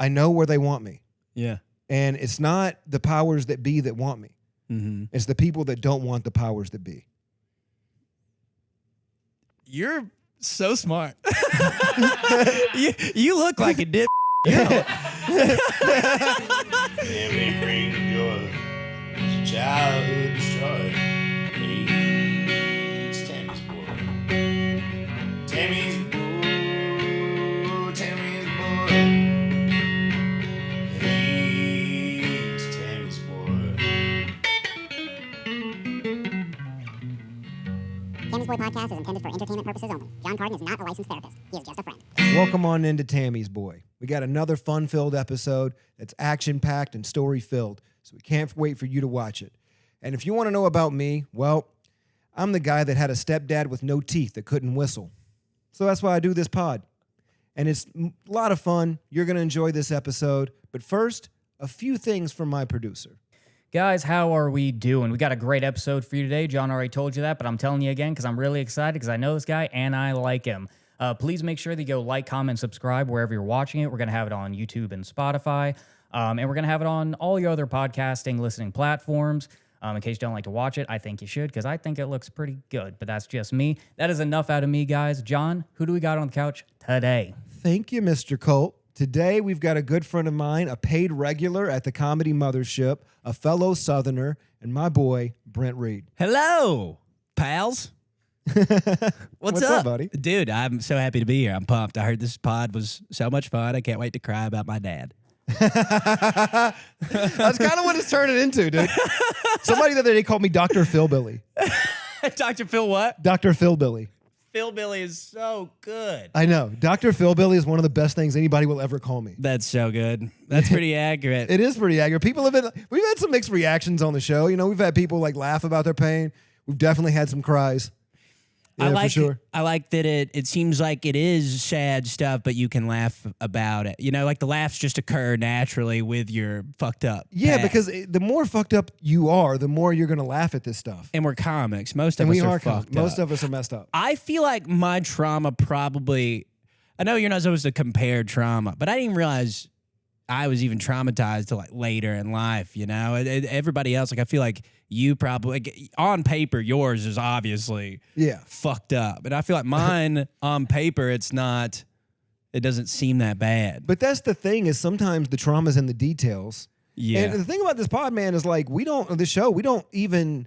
I know where they want me. Yeah. And it's not the powers that be that want me. Mm-hmm. It's the people that don't want the powers that be. You're so smart. you look like a dip. Tammy brings joy. It's childhood destroyed. Hey, it's Tammy's boy. Tammy's boy. Tammy's boy. Hey, it's Tammy's boy. Tammy's Boy Podcast is intended for entertainment purposes only. Jon Carden is not a licensed therapist. He is just a friend. Welcome on into Tammy's Boy. We got another fun-filled episode that's action-packed and story-filled, so we can't wait for you to watch it. And if you want to know about me, well, I'm the guy that had a stepdad with no teeth that couldn't whistle. So that's why I do this pod. And it's a lot of fun. You're going to enjoy this episode. But first, a few things from my producer. Guys, how are we doing? We got a great episode for you today. John already told you that, but I'm telling you again because I'm really excited because I know this guy and I like him. Please make sure that you go like, comment, subscribe wherever you're watching it. We're going to have it on YouTube and Spotify, and we're going to have it on all your other podcasting listening platforms. In case you don't like to watch it, I think you should because I think it looks pretty good, but that's just me. That is enough out of me, guys. John, who do we got on the couch today? Thank you, Mr. Colt. Today, we've got a good friend of mine, a paid regular at the Comedy Mothership, a fellow Southerner, and my boy, Brent Reed. Hello, pals. What's up, buddy? Dude, I'm so happy to be here. I'm pumped. I heard this pod was so much fun. I can't wait to cry about my dad. That's kind of what it's turning into, dude. Somebody the other day called me Dr. Philbilly. Dr. Phil what? Dr. Philbilly. Philbilly is so good. I know. Dr. Philbilly is one of the best things anybody will ever call me. That's so good. That's pretty accurate. It is pretty accurate. We've had some mixed reactions on the show. You know, we've had people like laugh about their pain. We've definitely had some cries. Yeah, for sure. I like that it seems like it is sad stuff, but you can laugh about it. You know, like the laughs just occur naturally with your fucked up. Yeah, past. because the more fucked up you are, the more you're going to laugh at this stuff. And we're comics. Most of And us we are are fucked up. Most of us are messed up. I feel like my trauma probably, I know you're not supposed to compare trauma, but I didn't even realize I was even traumatized till like later in life, you know? Everybody else, like I feel like you probably, like, on paper, yours is obviously fucked up. And I feel like mine, on paper, it doesn't seem that bad. But that's the thing is sometimes the trauma's in the details. Yeah. And the thing about this pod, man, is like I don't even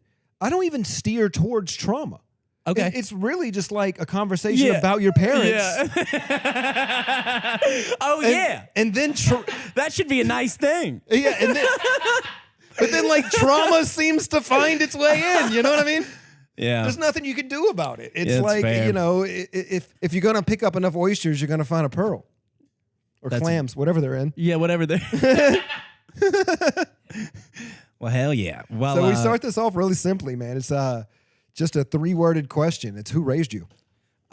steer towards trauma. Okay. It's really just like a conversation about your parents. Yeah. And then that should be a nice thing. yeah, and then but then like trauma seems to find its way in, you know what I mean? Yeah. There's nothing you can do about it. It's That's fair. you know, if you're going to pick up enough oysters, you're going to find a pearl. Or clams, whatever they're in. Yeah, whatever they Well, hell yeah. Well, So we start this off really simply, man. It's just a 3-worded question. It's who raised you?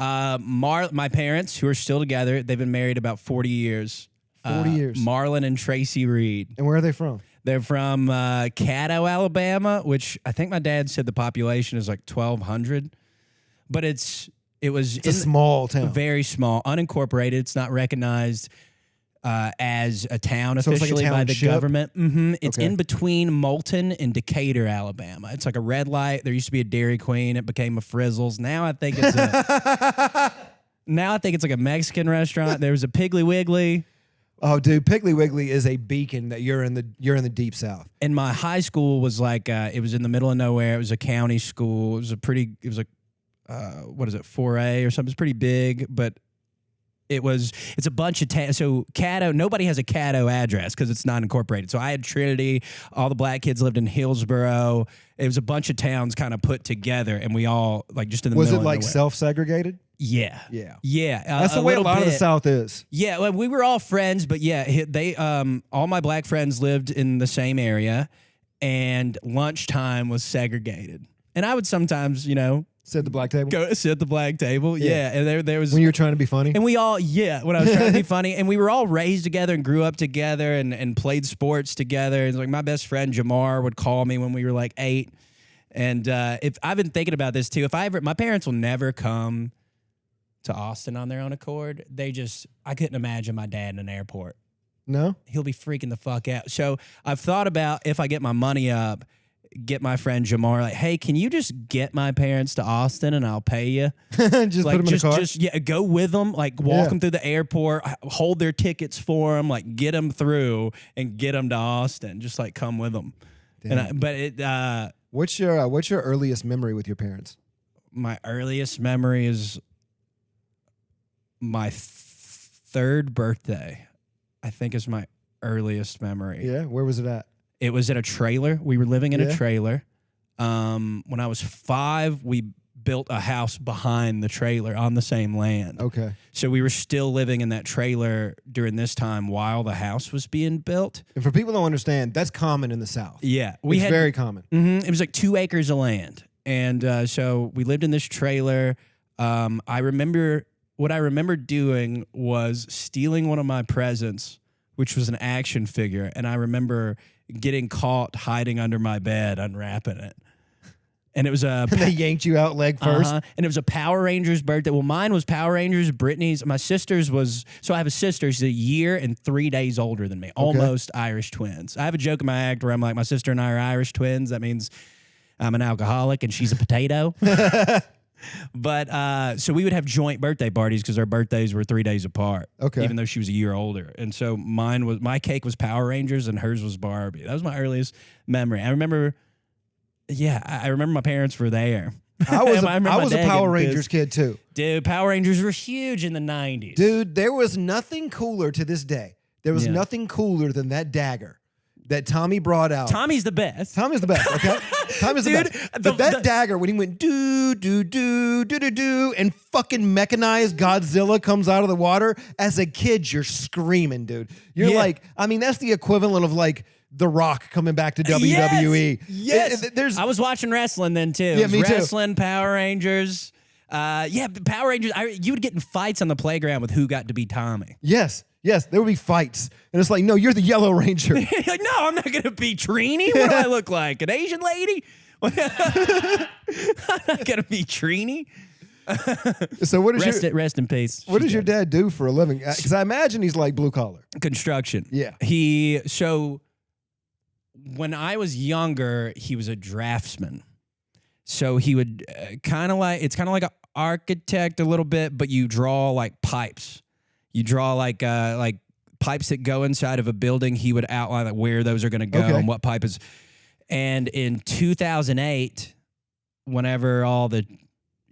my parents, who are still together, they've been married about 40 years. 40 years. Marlon and Tracy Reed. And where are they from? They're from Caddo, Alabama, which I think my dad said the population is like 1,200. But it's a small town. Very small, unincorporated. It's not recognized as a town So it's like a officially by the township? government. Mm-hmm. It's Okay. in between Moulton and Decatur, Alabama. It's like a red light. There used to be a Dairy Queen. It became a Frizzles. Now I think it's like a Mexican restaurant. There was a Piggly Wiggly. Oh, dude, Piggly Wiggly is a beacon that you're in the deep south. And my high school was like it was in the middle of nowhere. It was a county school. It was like 4A or something. It's pretty big, but it's a bunch of so Caddo. Nobody has a Caddo address because it's not incorporated. So I had Trinity. All the black kids lived in Hillsboro. It was a bunch of towns kind of put together, and we all like just in the Was middle. it like of nowhere. self-segregated? Yeah. Yeah. That's the way a lot of the South is. Yeah, well, we were all friends, but yeah, they all my black friends lived in the same area, and lunchtime was segregated. And I would sometimes, Sit at the black table? go sit at the black table. Yeah, and there was When you were trying to be funny? and we all when I was trying to be funny, and we were all raised together and grew up together and played sports together. And like my best friend Jamar would call me when we were like 8, and if I've been thinking about this too. My parents will never come to Austin on their own accord. I couldn't imagine my dad in an airport. No? He'll be freaking the fuck out. So I've thought about if I get my money up, get my friend Jamar, like, hey, can you just get my parents to Austin and I'll pay you? Just Like, put them in the car? just go with them, like walk them through the airport, hold their tickets for them, like get them through and get them to Austin. Just like come with them. What's your earliest memory with your parents? My earliest memory is my third birthday. I think is my earliest memory. Yeah, where was it at? It was at a trailer. We were living in a trailer. When I was 5, we built a house behind the trailer on the same land. Okay. So we were still living in that trailer during this time while the house was being built. And for people who don't understand, that's common in the South. Yeah. It's very common. It was like 2 acres of land. And so we lived in this trailer. What I remember doing was stealing one of my presents, which was an action figure. And I remember getting caught hiding under my bed, unwrapping it. And it was And they yanked you out leg first. and it was a Power Rangers birthday. Well, mine was Power Rangers. Brittany's, my sister's was, so I have a sister. She's a year and 3 days older than me, almost Irish twins. I have a joke in my act where I'm like, my sister and I are Irish twins. That means I'm an alcoholic and she's a potato. But so we would have joint birthday parties because our birthdays were 3 days apart. Okay. Even though she was a year older. And so my cake was Power Rangers and hers was Barbie. That was my earliest memory. I remember my parents were there. I was a Power Rangers kid too. Dude, Power Rangers were huge in the 90s. Dude, there was nothing cooler to this day. There was nothing cooler than that dagger that Tommy brought out. Tommy's the best. Tommy's the best, okay? Tommy's the best. But that dagger, when he went do, do, do, do, do, do, and fucking mechanized Godzilla comes out of the water, as a kid, you're screaming, dude. You're like, I mean, that's the equivalent of like The Rock coming back to WWE. Yes. I was watching wrestling then too. Yeah, me too. Wrestling, Power Rangers. Power Rangers. You would get in fights on the playground with who got to be Tommy. Yes, there would be fights. And it's like, no, you're the Yellow Ranger. Like, no, I'm not going to be Trini. What do I look like? An Asian lady? I'm not going to be Trini. So what is rest in peace. What does your dad do for a living? Because I imagine he's like blue collar. Construction. Yeah. So when I was younger, he was a draftsman. So he would it's kind of like an architect a little bit, but you draw like pipes. You draw like pipes that go inside of a building. He would outline like where those are going to go and what pipe is. And in 2008, whenever all the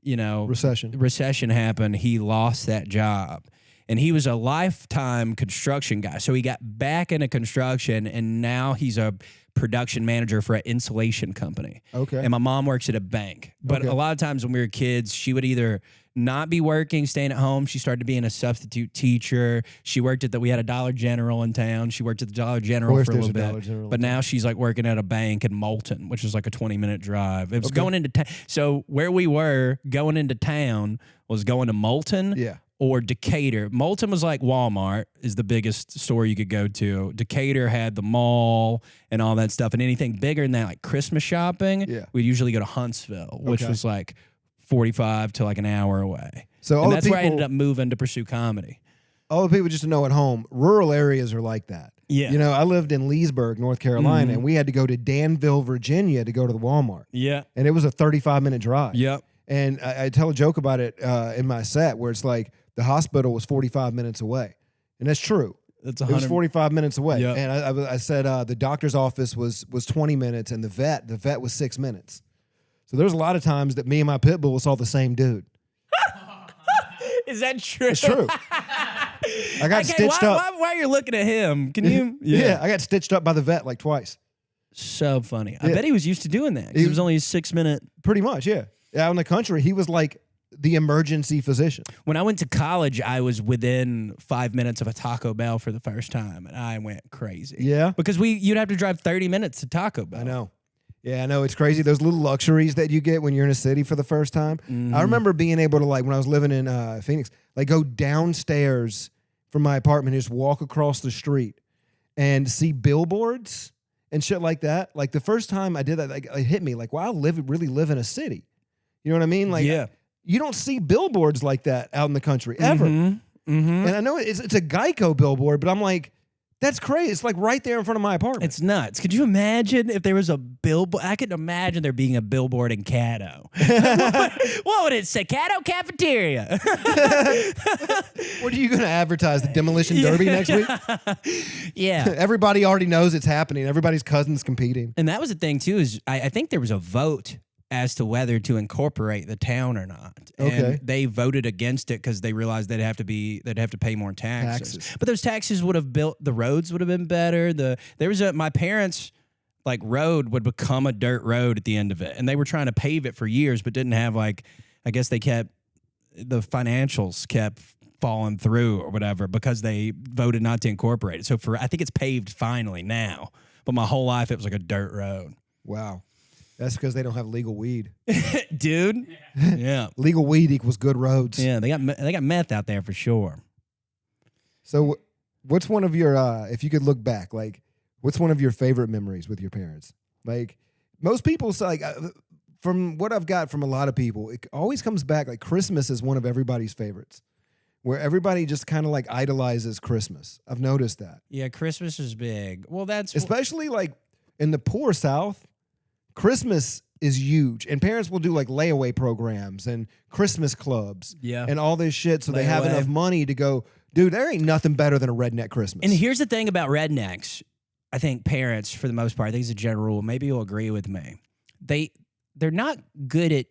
recession happened, he lost that job. And he was a lifetime construction guy. So he got back into construction, and now he's a production manager for an insulation company. Okay. And my mom works at a bank. But a lot of times when we were kids, she would either not be working, staying at home. She started being a substitute teacher. She worked we had a Dollar General in town. She worked at the Dollar General for a little bit. But now she's like working at a bank in Moulton, which is like a 20-minute drive. It was going into town. So where we were going into town was going to Moulton or Decatur. Moulton was like Walmart is the biggest store you could go to. Decatur had the mall and all that stuff. And anything bigger than that, like Christmas shopping, we'd usually go to Huntsville, which was like 45 to like an hour away. So that's where I ended up moving to pursue comedy. All the people just to know at home, rural areas are like that. Yeah. You know, I lived in Leesburg, North Carolina, and we had to go to Danville, Virginia to go to the Walmart. Yeah. And it was a 35-minute drive. Yep. And I tell a joke about it in my set where it's like the hospital was 45 minutes away. And that's true. It was 45 minutes away. Yep. And I said the doctor's office was 20 minutes and the vet was 6 minutes. So there's a lot of times that me and my pit bull saw the same dude. Is that true? It's true. I got stitched up. Why are you looking at him? Can you? Yeah, I got stitched up by the vet like twice. So funny. I bet he was used to doing that. It was only a 6 minute. Pretty much, yeah. Out in the country, he was like the emergency physician. When I went to college, I was within 5 minutes of a Taco Bell for the first time, and I went crazy. Yeah? Because you'd have to drive 30 minutes to Taco Bell. I know. Yeah, I know. It's crazy. Those little luxuries that you get when you're in a city for the first time. Mm-hmm. I remember being able to, like, when I was living in Phoenix, like, go downstairs from my apartment and just walk across the street and see billboards and shit like that. Like, the first time I did that, like, it hit me. Like, wow, I really live in a city. You know what I mean? Like, you don't see billboards like that out in the country, ever. Mm-hmm. Mm-hmm. And I know it's a Geico billboard, but I'm like, That's crazy. It's like right there in front of my apartment. It's nuts. Could you imagine if there was a billboard? I could imagine there being a billboard in Caddo. What would it say? Caddo Cafeteria. What are you going to advertise? The Demolition Derby next week? Yeah. Everybody already knows it's happening. Everybody's cousin's competing. And that was the thing, too, is I think there was a vote as to whether to incorporate the town or not. Okay. And they voted against it because they realized they'd have to pay more taxes. But those taxes would have built, the roads would have been better. My parents' like road would become a dirt road at the end of it. And they were trying to pave it for years, but didn't have the financials kept falling through or whatever because they voted not to incorporate it. So I think it's paved finally now. But my whole life it was like a dirt road. Wow. That's because they don't have legal weed. Dude. Yeah. Legal weed equals good roads. Yeah, they got meth out there for sure. So what's one of your, if you could look back, like, what's one of your favorite memories with your parents? Like, most people say, like, from what I've got from a lot of people, it always comes back, like, Christmas is one of everybody's favorites, where everybody just kind of, like, idolizes Christmas. I've noticed that. Yeah, Christmas is big. Well, that's... Especially, like, in the poor South, Christmas is huge, and parents will do like layaway programs and Christmas clubs, and all this shit, so they have enough money to go. Dude, there ain't nothing better than a redneck Christmas. And here's the thing about rednecks. I think parents, for the most part, I think it's a general rule. Maybe you'll agree with me. They're not good at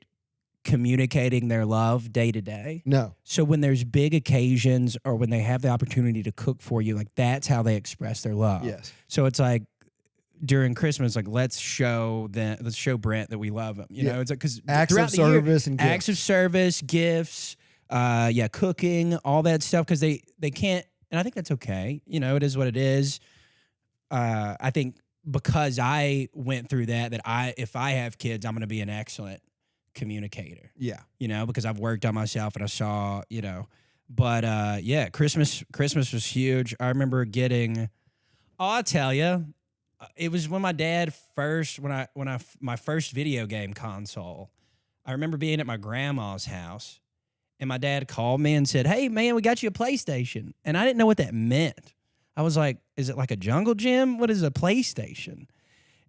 communicating their love day to day. No. So when there's big occasions or when they have the opportunity to cook for you, like that's how they express their love. Yes. So it's like, during Christmas, like let's show Brent that we love him. You know, it's like because acts of service and gifts. Acts of service, gifts, cooking, all that stuff. Because they can't, and I think that's okay. You know, it is what it is. I think because I went through that if I have kids, I'm going to be an excellent communicator. Yeah, you know, because I've worked on myself and I saw, you know, but Christmas was huge. I remember getting. Oh, I'll tell you. It was when my dad my first video game console. I remember being at my grandma's house, and my dad called me and said, "Hey, man, we got you a PlayStation." And I didn't know what that meant. I was like, "Is it like a jungle gym? What is a PlayStation?"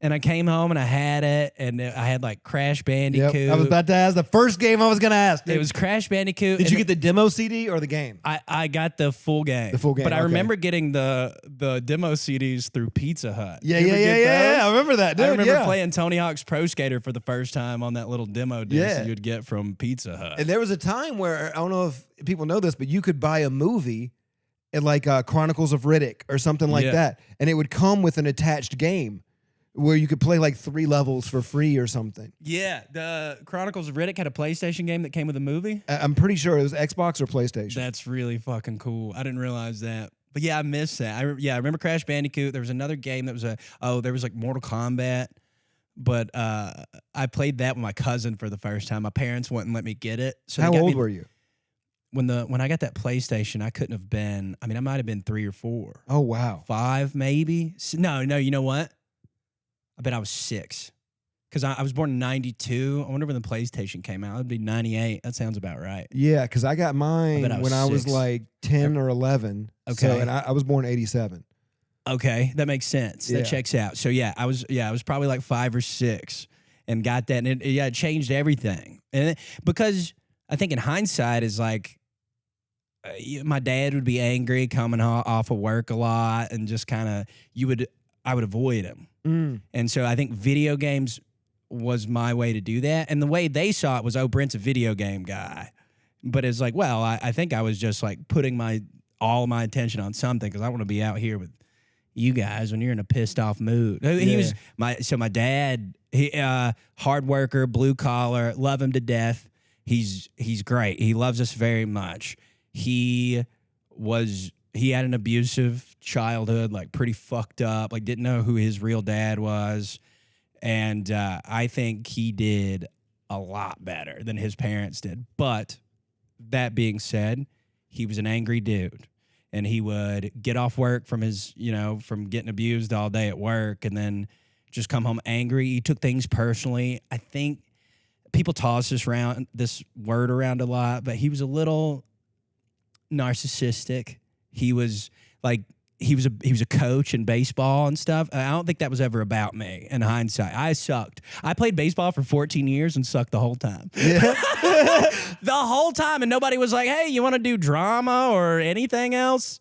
And I came home and I had it, and I had like Crash Bandicoot. Yep. I was about to ask the first game I was going to ask. Dude. It was Crash Bandicoot. Did you get the demo CD or the game? I got the full game. The full game. But I okay. remember getting the demo CDs through Pizza Hut. Yeah. I remember that, dude. I remember playing Tony Hawk's Pro Skater for the first time on that little demo disc that you'd get from Pizza Hut. And there was a time where, I don't know if people know this, but you could buy a movie at like Chronicles of Riddick or something like that, and it would come with an attached game where you could play like 3 levels for free or something. Yeah, the Chronicles of Riddick had a PlayStation game that came with a movie. I'm pretty sure it was Xbox or PlayStation. That's really fucking cool. I didn't realize that. But yeah, I missed that. I remember Crash Bandicoot. There was another game that was there was like Mortal Kombat. But I played that with my cousin for the first time. My parents wouldn't let me get it. So how old were you? When I got that PlayStation, I couldn't have been, I might have been 3 or 4. Oh, wow. 5 maybe. No, you know what? I bet I was 6. Because I was born in 92. I wonder when the PlayStation came out. It would be 98. That sounds about right. Yeah, because I got mine when I was 6. like 10 or 11. Okay. So, and I was born 87. Okay, that makes sense. Yeah. That checks out. So I was probably like 5 or 6 and got that. And it changed everything. And because I think in hindsight is like, my dad would be angry coming off of work a lot and just kind of, I would avoid him. And so I think video games was my way to do that. And the way they saw it was, oh, Brent's a video game guy. But it's like, well, I think I was just like putting all my attention on something because I want to be out here with you guys when you're in a pissed off mood. He was my dad, hard worker, blue collar, love him to death. He's great. He loves us very much. He had an abusive childhood, like pretty fucked up, like didn't know who his real dad was. And I think he did a lot better than his parents did. But that being said, he was an angry dude. And he would get off work from from getting abused all day at work and then just come home angry. He took things personally. I think people toss this word around a lot, but he was a little narcissistic. He was like, he was a coach in baseball and stuff. I don't think that was ever about me in hindsight. I sucked. I played baseball for 14 years and sucked the whole time. Yeah. The whole time. And nobody was like, hey, you want to do drama or anything else?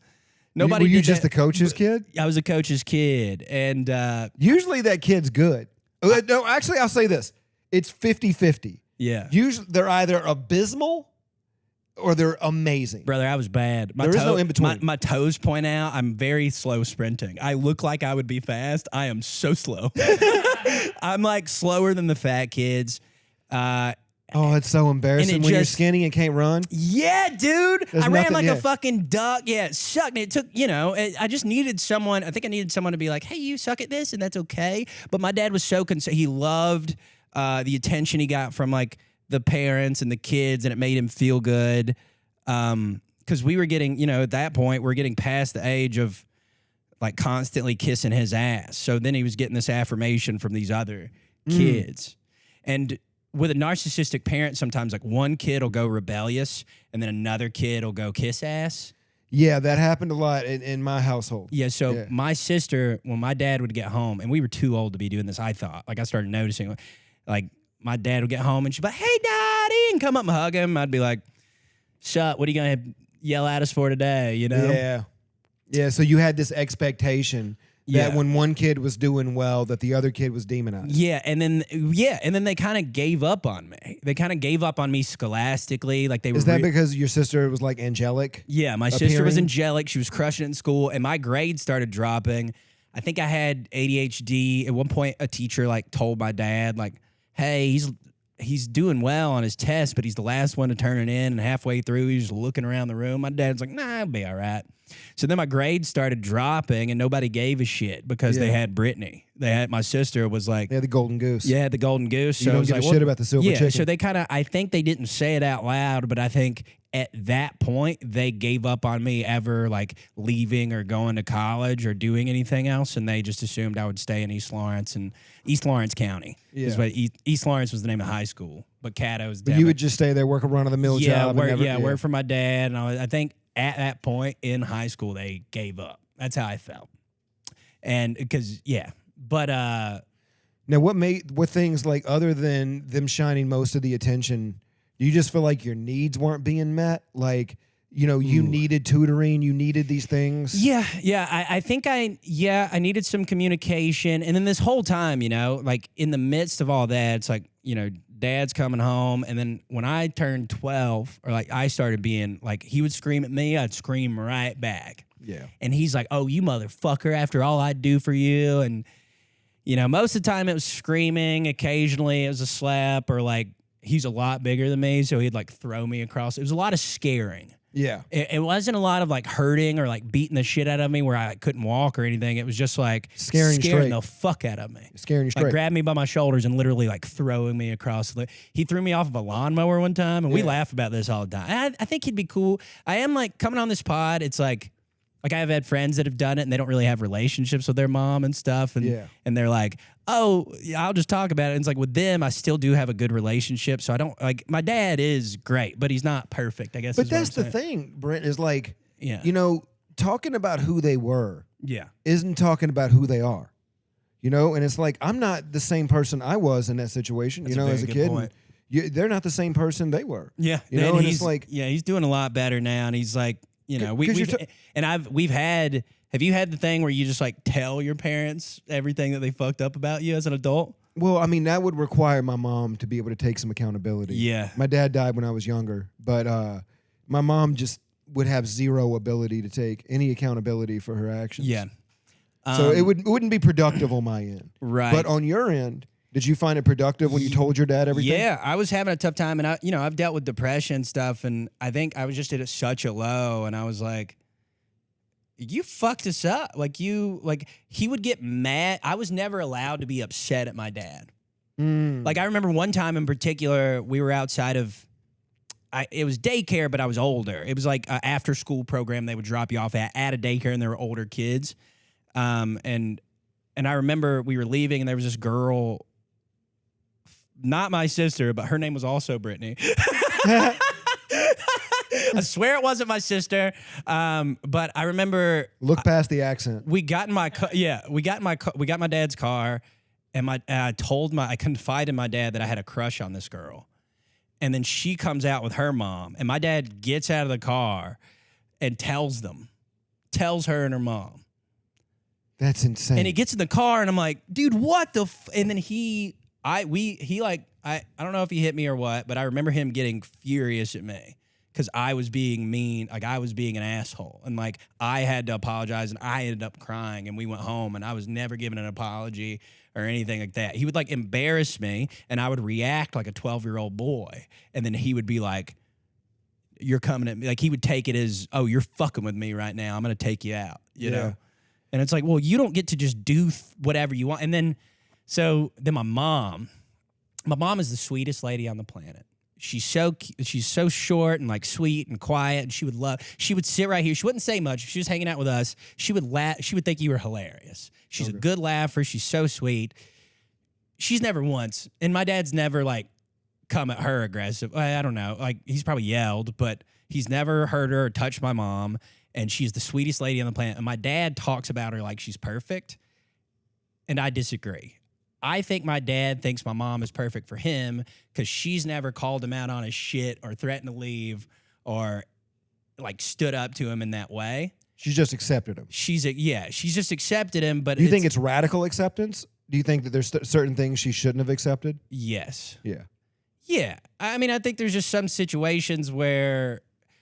Nobody Were you did just that. the coach's kid? I was a coach's kid. And Usually that kid's good. No, actually, I'll say this. It's 50-50. yeah. Usually they're either abysmal or they're amazing. Brother, I was bad. There is no in between. My toes point out. I'm very slow sprinting. I look like I would be fast. I am so slow. I'm like slower than the fat kids. Oh, it's so embarrassing And it when you're just- skinny and can't run. Yeah, dude. There's I ran nothing- like yeah. a fucking duck. Yeah, it sucked. It took, I just needed someone. I think I needed someone to be like, hey, you suck at this, and that's okay. But my dad was so concerned. He loved the attention he got from like the parents and the kids, and it made him feel good. Because we were getting, at that point, we're getting past the age of like constantly kissing his ass. So then he was getting this affirmation from these other kids. And with a narcissistic parent, sometimes like one kid will go rebellious and then another kid will go kiss ass. Yeah, that happened a lot in my household. Yeah, so Yeah. my sister, when my dad would get home, and we were too old to be doing this, I thought. Like I started noticing, like my dad would get home and she'd be like, hey, Daddy, and come up and hug him. I'd be like, shut, what are you going to yell at us for today, Yeah. Yeah, so you had this expectation that Yeah. when one kid was doing well, that the other kid was demonized. Yeah, and then they kind of gave up on me. They kind of gave up on me scholastically. Like they were. Is that because your sister was like angelic? Yeah, my sister was appearing? angelic. She was crushing it in school, and my grades started dropping. I think I had ADHD. At one point, a teacher like told my dad, like, "Hey, he's doing well on his test, but he's the last one to turn it in." And halfway through, he's just looking around the room. My dad's like, "Nah, I'll be all right." So then my grades started dropping, and nobody gave a shit because they Yeah. had Brittany. They had my sister was like, They had the golden goose. yeah, the golden goose. You So don't I was give like, a well, shit about the silver yeah, chicken. so they kind of, I think they didn't say it out loud, but I think at that point they gave up on me ever like leaving or going to college or doing anything else, and they just assumed I would stay in East Lawrence and East Lawrence County. Yeah. Is what East Lawrence was the name of high school, but Caddo's. But you would just stay there, work a run-of-the-mill job. and never, work for my dad, and I think at that point in high school they gave up. That's how I felt, and because but Now, what things like other than them shining most of the attention, do you just feel like your needs weren't being met? Like, you needed tutoring, you needed these things. Yeah. I think I needed some communication. And then this whole time, like in the midst of all that, it's like, dad's coming home. And then when I turned 12, or like I started being like, he would scream at me, I'd scream right back. Yeah. And he's like, oh, you motherfucker, after all I do for you. And, most of the time it was screaming. Occasionally it was a slap, or like he's a lot bigger than me. So he'd like throw me across. It was a lot of scaring. Yeah. It wasn't a lot of like hurting or like beating the shit out of me where I couldn't walk or anything. It was just like Scaring you straight. the fuck out of me. Scaring you Like straight. grabbed me by my shoulders and literally like throwing me across he threw me off of a lawnmower one time, and we laugh about this all the time. And I think he'd be cool. I am like coming on this pod. It's like I've had friends that have done it and they don't really have relationships with their mom and stuff. And and they're like, oh, yeah, I'll just talk about it. And it's like with them, I still do have a good relationship. So I don't like, my dad is great, but he's not perfect, I guess. But is what that's I'm the saying. thing, Brent, is like, Yeah. talking about who they were Yeah. isn't talking about who they are. And it's like, I'm not the same person I was in that situation, That's a very as a good kid. point. They're not the same person they were. Yeah. You know, and it's he's like- he's doing a lot better now. And he's like, have you had the thing where you just like tell your parents everything that they fucked up about you as an adult? Well, I mean, that would require my mom to be able to take some accountability. Yeah. My dad died when I was younger, but my mom just would have zero ability to take any accountability for her actions. Yeah. So it wouldn't be productive on my end. Right. But on your end, did you find it productive when you told your dad everything? Yeah, I was having a tough time, and I've dealt with depression and stuff, and I think I was just at such a low, and I was like, you fucked us up. He would get mad. I was never allowed to be upset at my dad. Like, I remember one time in particular, we were outside of, it was daycare, but I was older. It was like an after school program they would drop you off at a daycare, and there were older kids. And I remember we were leaving, and there was this girl, not my sister, but her name was also Brittany. I swear it wasn't my sister. But I remember Look past the accent. we got in my car. Yeah, we got my dad's car, and I confided in my dad that I had a crush on this girl, and then she comes out with her mom, and my dad gets out of the car and tells her and her mom. That's insane. And he gets in the car, and I'm like, dude, what the? And then I don't know if he hit me or what, but I remember him getting furious at me because I was being mean, like I was being an asshole, and like I had to apologize, and I ended up crying, and we went home, and I was never given an apology or anything like that. He would like embarrass me, and I would react like a 12-year-old boy, and then he would be like, "You're coming at me," like he would take it as, "Oh, you're fucking with me right now. I'm gonna take you out," you know. And it's like, well, you don't get to just do whatever you want. And then, then my mom is the sweetest lady on the planet. She's so short and like sweet and quiet, and she would sit right here. She wouldn't say much. If she was hanging out with us, she would laugh. She would think you were hilarious. She's a good laugher. She's so sweet. She's never once, and my dad's never like come at her aggressive. I don't know. Like he's probably yelled, but he's never hurt her or touched my mom. And she's the sweetest lady on the planet. And my dad talks about her like she's perfect. And I disagree. I think my dad thinks my mom is perfect for him because she's never called him out on his shit or threatened to leave or like stood up to him in that way. She's just accepted him. She's just accepted him. But Do you think it's radical acceptance? Do you think that there's certain things she shouldn't have accepted? Yes. Yeah. Yeah. I mean, I think there's just some situations where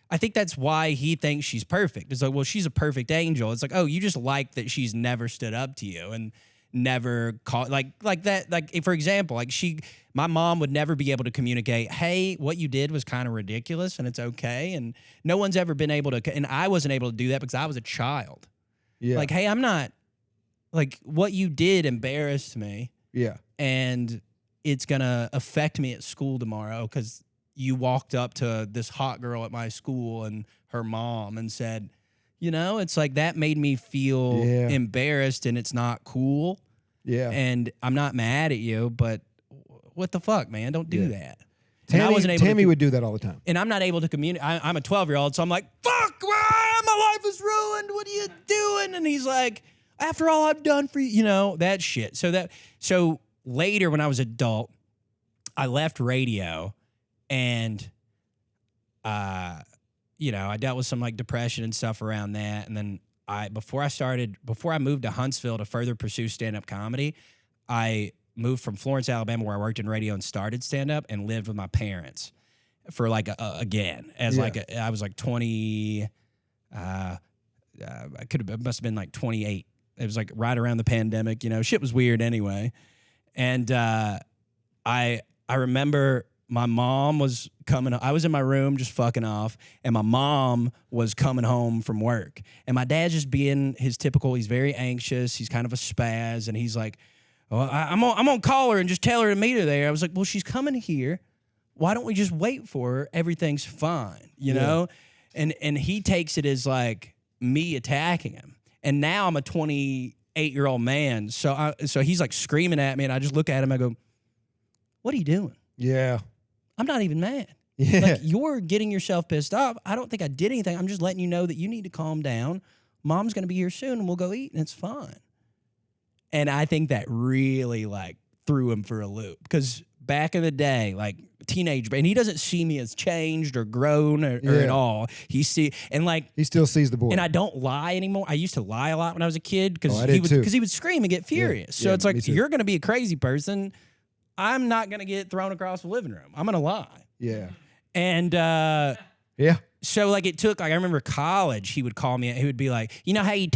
I think that's why he thinks she's perfect. It's like, well, she's a perfect angel. It's like, oh, you just like that she's never stood up to you and never called like that. Like, for example, like my mom would never be able to communicate, hey, what you did was kind of ridiculous and it's okay. And no one's ever been able to, and I wasn't able to do that because I was a child. Yeah. Like, hey, I'm not, like, what you did embarrassed me. Yeah. And it's going to affect me at school tomorrow because you walked up to this hot girl at my school and her mom and said, you know, it's like that made me feel embarrassed and it's not cool. Yeah. And I'm not mad at you, but what the fuck, man? Don't do that. Tammy would do that all the time. And I'm not able to communicate. I'm a 12-year-old, so I'm like, fuck, my life is ruined. What are you doing? And he's like, after all I've done for you, you know, that shit. So later when I was adult, I left radio. And, you know, I dealt with some like depression and stuff around that. And then before I moved to Huntsville to further pursue stand-up comedy, I moved from Florence, Alabama, where I worked in radio and started stand-up and lived with my parents for like, I was like 20, it must have been like 28. It was like right around the pandemic, you know, shit was weird anyway. And, I remember my mom was coming. I was in my room just fucking off, and my mom was coming home from work. And my dad's just being his typical. He's very anxious. He's kind of a spaz, and he's like, "Well, I'm gonna call her and just tell her to meet her there." I was like, "Well, she's coming here. Why don't we just wait for her? Everything's fine, you know." And he takes it as like me attacking him. And now I'm a 28-year-old man, so he's like screaming at me, and I just look at him. I go, "What are you doing?" Yeah. I'm not even mad. Yeah. Like, you're getting yourself pissed off. I don't think I did anything. I'm just letting you know that you need to calm down. Mom's going to be here soon and we'll go eat and it's fine. And I think that really like threw him for a loop because back in the day, like teenage, and he doesn't see me as changed or grown or at all. He still sees the boy. And I don't lie anymore. I used to lie a lot when I was a kid because he would scream and get furious. So it's like, you're going to be a crazy person. I'm not going to get thrown across the living room. I'm going to lie. Yeah. And so like it took, like I remember college, he would call me, he would be like, you know how you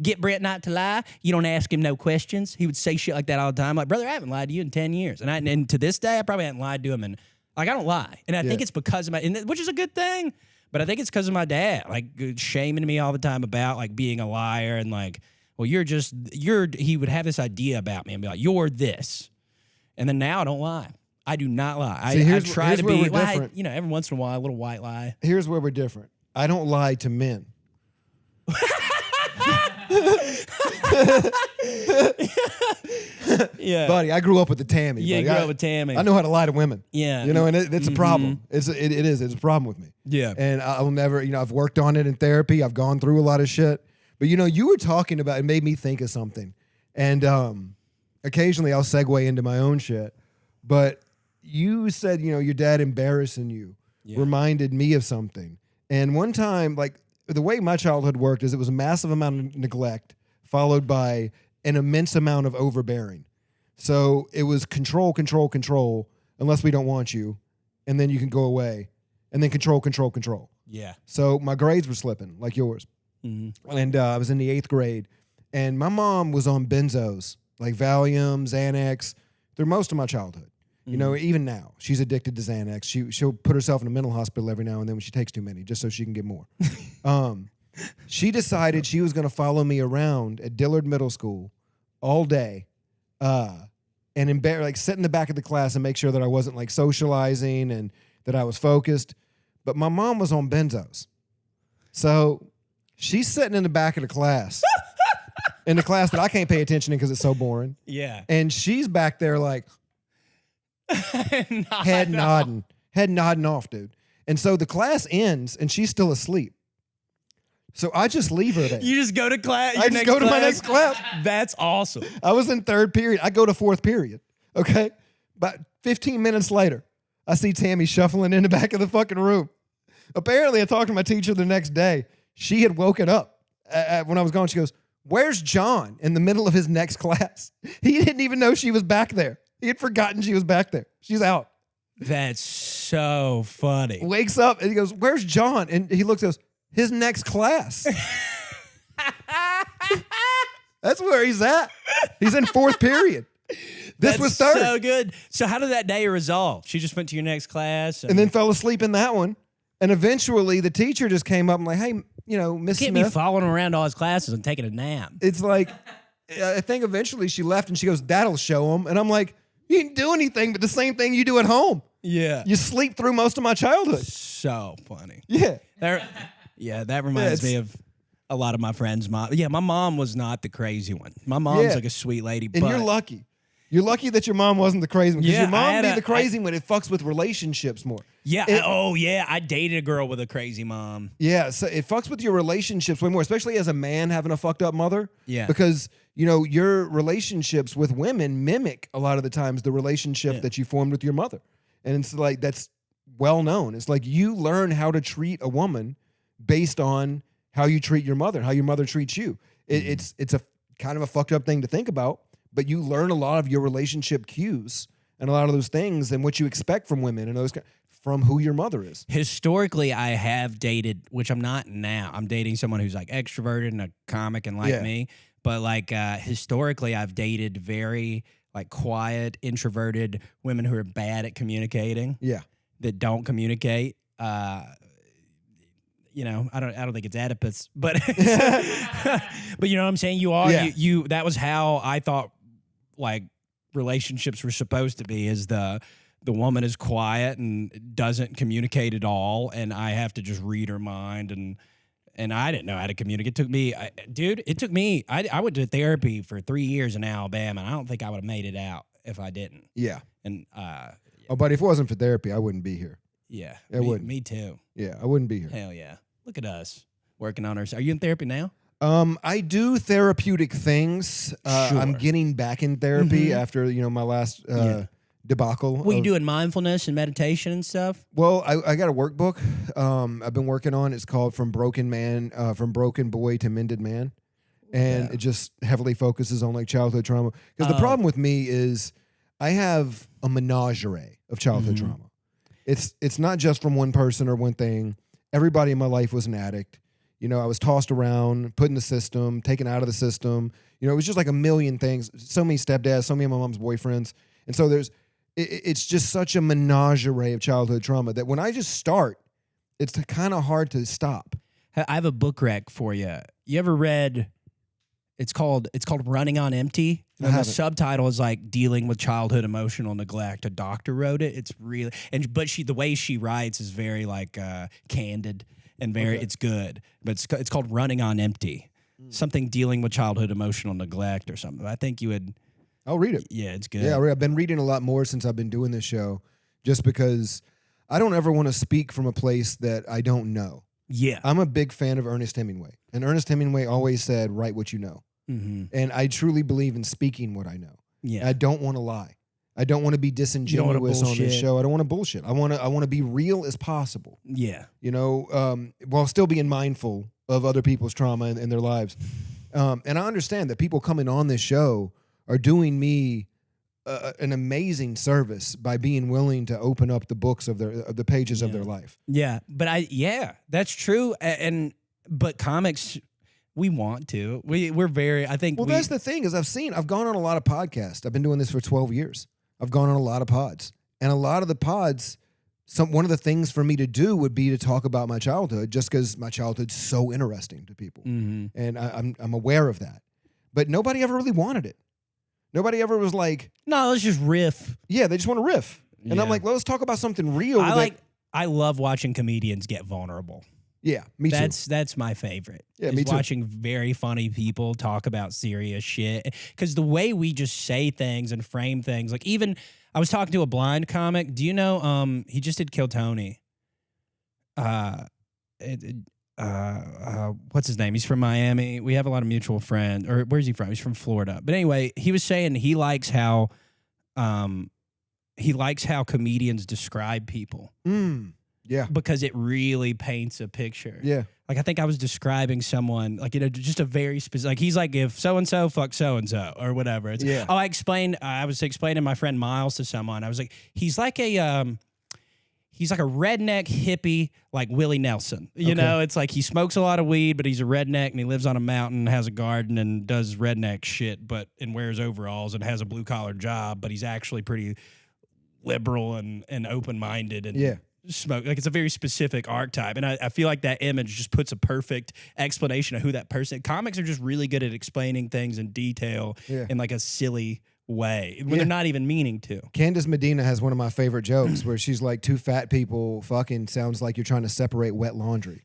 get Brent not to lie? You don't ask him no questions. He would say shit like that all the time. Like, brother, I haven't lied to you in 10 years. And to this day, I probably haven't lied to him. And like, I don't lie. And I think it's because of which is a good thing, but I think it's because of my dad, like shaming me all the time about like being a liar and like, well, he would have this idea about me and be like, you're this. And then now I don't lie. I do not lie. See, I try to be, different. Every once in a while, a little white lie. Here's where we're different. I don't lie to men. Yeah. Buddy, I grew up with the Tammy. Yeah, buddy. you grew up with Tammy. I know how to lie to women. Yeah. You know, and it's a problem. It's a problem with me. Yeah. And I'll never, I've worked on it in therapy. I've gone through a lot of shit. But, you were talking about, it made me think of something. And occasionally I'll segue into my own shit. But you said, your dad embarrassing you reminded me of something. And one time, like, the way my childhood worked is it was a massive amount of neglect followed by an immense amount of overbearing. So it was control, control, control, unless we don't want you. And then you can go away. And then control, control, control. Yeah. So my grades were slipping, like yours. Mm-hmm. And I was in the 8th grade. And my mom was on benzos, like Valium, Xanax, through most of my childhood. Even now, she's addicted to Xanax. She'll put herself in a mental hospital every now and then when she takes too many, just so she can get more. She decided she was going to follow me around at Dillard Middle School all day, and sit in the back of the class and make sure that I wasn't like socializing and that I was focused. But my mom was on benzos, so she's sitting in the back of the class, in the class that I can't pay attention to because it's so boring. Yeah. And she's back there like. Head nodding off, dude. And so the class ends and she's still asleep. So I just leave her there. You just go to class. I just go to my next class. That's awesome. I was in 3rd period. I go to 4th period. Okay. About 15 minutes later, I see Tammy shuffling in the back of the fucking room. Apparently, I talked to my teacher the next day. She had woken up when I was gone. She goes, "Where's John?" In the middle of his next class. He didn't even know she was back there. He had forgotten she was back there. She's out. That's so funny. Wakes up and he goes, "Where's John?" And he looks and goes, "His next class." That's where he's at. He's in 4th period. This was 3rd. So good. So how did that day resolve? She just went to your next class and then fell asleep in that one. And eventually the teacher just came up and like, "Hey, Miss Can't Smith." be following around all his classes and taking a nap. It's like, I think eventually she left and she goes, "That'll show him." And I'm like, "You didn't do anything but the same thing you do at home. Yeah. You sleep through most of my childhood." So funny. Yeah. That reminds me of a lot of my friends' mom. Yeah, my mom was not the crazy one. My mom's like a sweet lady. And but you're lucky. You're lucky that your mom wasn't the crazy one. Because Yeah, your mom be the I- crazy one. It fucks with relationships more. Yeah. I dated a girl with a crazy mom. Yeah, so it fucks with your relationships way more, especially as a man having a fucked up mother. Yeah. Because, your relationships with women mimic a lot of the times the relationship that you formed with your mother. And it's like, that's well known. It's like you learn how to treat a woman based on how you treat your mother, how your mother treats you. It's a kind of a fucked up thing to think about, but you learn a lot of your relationship cues and a lot of those things and what you expect from women and those from who your mother is. Historically, I have dated, which I'm not now. I'm dating someone who's like extroverted and a comic and like me. But like historically, I've dated very like quiet, introverted women who are bad at communicating. Yeah. That don't communicate. I don't think it's Oedipus, but but you know what I'm saying? You are you that was how I thought like relationships were supposed to be, is the woman is quiet and doesn't communicate at all, and I have to just read her mind, and I didn't know how to communicate. It took me, I went to therapy for 3 years in Alabama, and I don't think I would have made it out if I didn't. Yeah. And Oh, but if it wasn't for therapy, I wouldn't be here. yeah, It wouldn't. me too. Yeah, I wouldn't be here. Hell yeah. Look at us working on ourselves. Are you in therapy now? I do therapeutic things. Sure. I'm getting back in therapy after my last debacle. What are you doing? Mindfulness and meditation and stuff? Well, I got a workbook I've been working on. It's called From Broken Boy to Mended Man. And it just heavily focuses on like childhood trauma. Because the problem with me is I have a menagerie of childhood trauma. It's not just from one person or one thing. Everybody in my life was an addict. I was tossed around, put in the system, taken out of the system. It was just like a million things. So many stepdads, so many of my mom's boyfriends. And so it's just such a menagerie of childhood trauma that when I just start, it's kind of hard to stop. I have a book rec for you. You ever read? It's called Running on Empty. I And the haven't. subtitle is like Dealing with Childhood Emotional Neglect. A doctor wrote it. It's really but the way she writes is very like candid and very it's good. But it's called Running on Empty. something dealing with childhood emotional neglect or something. I think you would. I'll read it. Yeah, it's good. Yeah, I've been reading a lot more since I've been doing this show, just because I don't ever want to speak from a place that I don't know. Yeah. I'm a big fan of Ernest Hemingway, and Ernest Hemingway always said, "Write what you know." And I truly believe in speaking what I know. Yeah. I don't want to lie. I don't want to be disingenuous on this bullshit. show. I don't want to bullshit. I want to be real as possible. Yeah. You know, while still being mindful of other people's trauma in their lives. And I understand that people coming on this show are doing me an amazing service by being willing to open up the books of the pages of their life. Yeah. But that's true. But comics, we want to. We're very, I think. Well, that's the thing is I've gone on a lot of podcasts. I've been doing this for 12 years. I've gone on a lot of pods. And a lot of the pods, one of the things for me to do would be to talk about my childhood, just because my childhood's so interesting to people. And I'm aware of that. But nobody ever really wanted it. Nobody ever was like, no, let's just riff. Yeah, they just want to riff. And I'm like, let's talk about something real. I love watching comedians get vulnerable. Yeah, me too. That's my favorite. Yeah, me too. Watching very funny people talk about serious shit. Because the way we just say things and frame things, like even I was talking to a blind comic. Do you know? He just did Kill Tony. What's his name? He's from Miami. We have a lot of mutual friends. Or where's he from? He's from Florida. But anyway, he was saying he likes how comedians describe people. Yeah. Because it really paints a picture. Yeah. Like I think I was describing someone, like, you know, just a very specific, like he's like, if so-and-so fuck so-and-so or whatever. It's, yeah. I was explaining my friend Miles to someone. I was like, he's like a redneck hippie, like Willie Nelson. You know, it's like he smokes a lot of weed, but he's a redneck and he lives on a mountain, has a garden and does redneck shit, and wears overalls and has a blue collar job, but he's actually pretty liberal and open-minded and smoke. Like it's a very specific archetype. And I feel like that image just puts a perfect explanation of who that person. Comics are just really good at explaining things in detail in like a silly way when they're not even meaning to. Candace Medina has one of my favorite jokes where she's like, two fat people fucking sounds like you're trying to separate wet laundry.